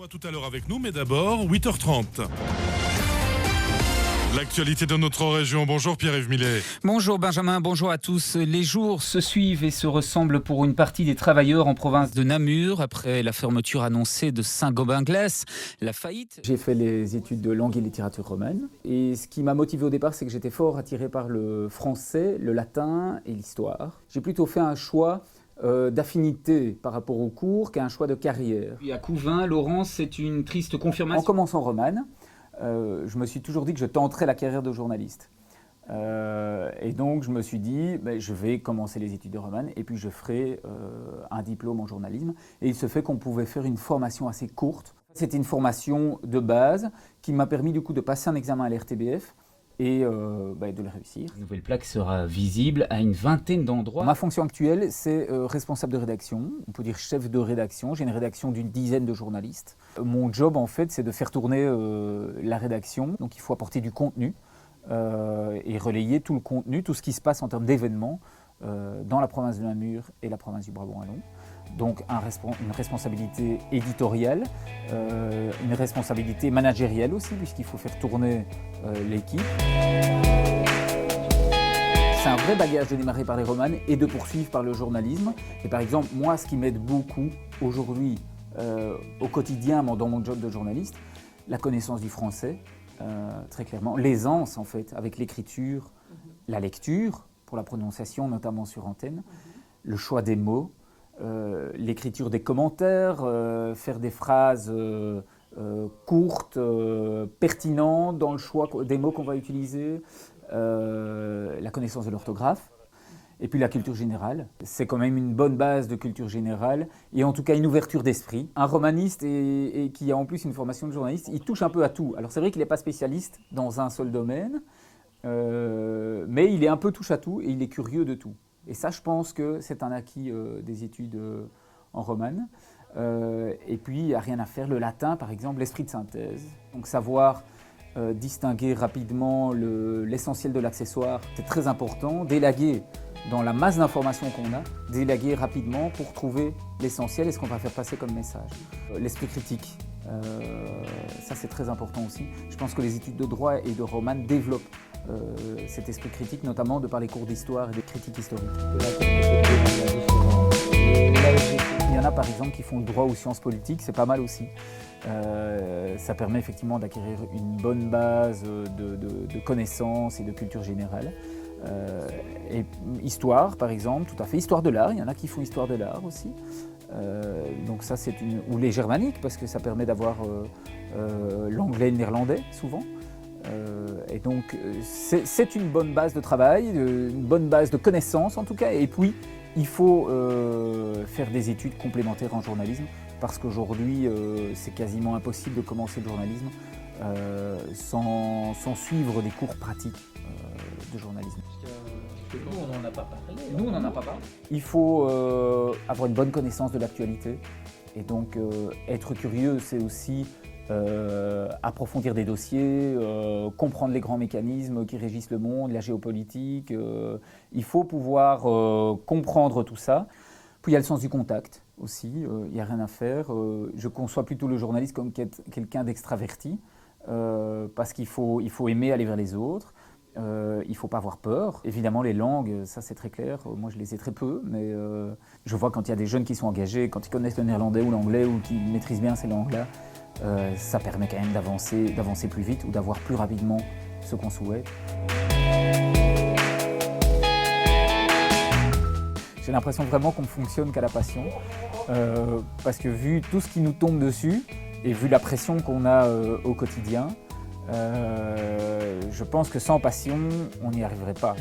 sera tout à l'heure avec nous, mais d'abord, 8h30. L'actualité de notre région. Bonjour Pierre-Yves Millet. Bonjour Benjamin, bonjour à tous. Les jours se suivent et se ressemblent pour une partie des travailleurs en province de Namur après la fermeture annoncée de Saint-Gobain-Glace, la faillite. J'ai fait les études de langue et littérature romaine et ce qui m'a motivé au départ, c'est que j'étais fort attiré par le français, le latin et l'histoire. J'ai plutôt fait un choix d'affinité par rapport au cours qu'un choix de carrière. Puis à Couvin, Laurence, c'est une triste confirmation. En commençant romane, je me suis toujours dit que je tenterais la carrière de journaliste. Et donc je me suis dit, je vais commencer les études de romane et puis je ferai un diplôme en journalisme. Et il se fait qu'on pouvait faire une formation assez courte. C'était une formation de base qui m'a permis du coup de passer un examen à l'RTBF et de le réussir. La nouvelle plaque sera visible à une vingtaine d'endroits. Ma fonction actuelle, c'est responsable de rédaction, on peut dire chef de rédaction. J'ai une rédaction d'une dizaine de journalistes. Mon job, en fait, c'est de faire tourner la rédaction. Donc il faut apporter du contenu et relayer tout le contenu, tout ce qui se passe en termes d'événements dans la province de Namur et la province du Brabant-Wallon. Donc une responsabilité éditoriale, une responsabilité managérielle aussi, puisqu'il faut faire tourner l'équipe. C'est un vrai bagage de démarrer par les romanes et de poursuivre par le journalisme. Et par exemple, moi, ce qui m'aide beaucoup aujourd'hui au quotidien dans mon job de journaliste, la connaissance du français, très clairement, l'aisance en fait avec l'écriture, la lecture pour la prononciation, notamment sur antenne, le choix des mots, l'écriture des commentaires, faire des phrases courtes, pertinentes dans le choix des mots qu'on va utiliser, la connaissance de l'orthographe. Et puis la culture générale, c'est quand même une bonne base de culture générale et en tout cas une ouverture d'esprit. Un romaniste et qui a en plus une formation de journaliste, il touche un peu à tout. Alors c'est vrai qu'il n'est pas spécialiste dans un seul domaine, mais il est un peu touche à tout et il est curieux de tout. Et ça, je pense que c'est un acquis des études en romane. Et puis, il n'y a rien à faire. Le latin, par exemple, l'esprit de synthèse. Donc savoir distinguer rapidement l'essentiel de l'accessoire, c'est très important. Délaguer dans la masse d'informations qu'on a, délaguer rapidement pour trouver l'essentiel et ce qu'on va faire passer comme message. L'esprit critique, ça c'est très important aussi. Je pense que les études de droit et de romane développent cet esprit critique, notamment de par les cours d'histoire et de critique historique. Il y en a par exemple qui font le droit aux sciences politiques, c'est pas mal aussi. Ça permet effectivement d'acquérir une bonne base de connaissances et de culture générale. Et histoire par exemple, tout à fait, histoire de l'art, il y en a qui font histoire de l'art aussi. Donc ça c'est ou les germaniques parce que ça permet d'avoir l'anglais et le néerlandais souvent. Et donc c'est une bonne base de travail, une bonne base de connaissances en tout cas. Et puis il faut faire des études complémentaires en journalisme parce qu'aujourd'hui c'est quasiment impossible de commencer le journalisme sans suivre des cours pratiques de journalisme. Nous, on n'en a pas parlé. Nous, on n'en a pas parlé. Il faut avoir une bonne connaissance de l'actualité. Et donc, être curieux, c'est aussi approfondir des dossiers, comprendre les grands mécanismes qui régissent le monde, la géopolitique. Il faut pouvoir comprendre tout ça. Puis, il y a le sens du contact aussi. Il n'y a rien à faire. Je conçois plutôt le journaliste comme quelqu'un d'extraverti parce qu'il faut aimer aller vers les autres. Il ne faut pas avoir peur. Évidemment, les langues, ça c'est très clair. Moi, je les ai très peu, mais je vois quand il y a des jeunes qui sont engagés, quand ils connaissent le néerlandais ou l'anglais ou qui maîtrisent bien ces langues-là, ça permet quand même d'avancer plus vite ou d'avoir plus rapidement ce qu'on souhaite. J'ai l'impression vraiment qu'on ne fonctionne qu'à la passion, parce que vu tout ce qui nous tombe dessus et vu la pression qu'on a au quotidien, je pense que sans passion, on n'y arriverait pas.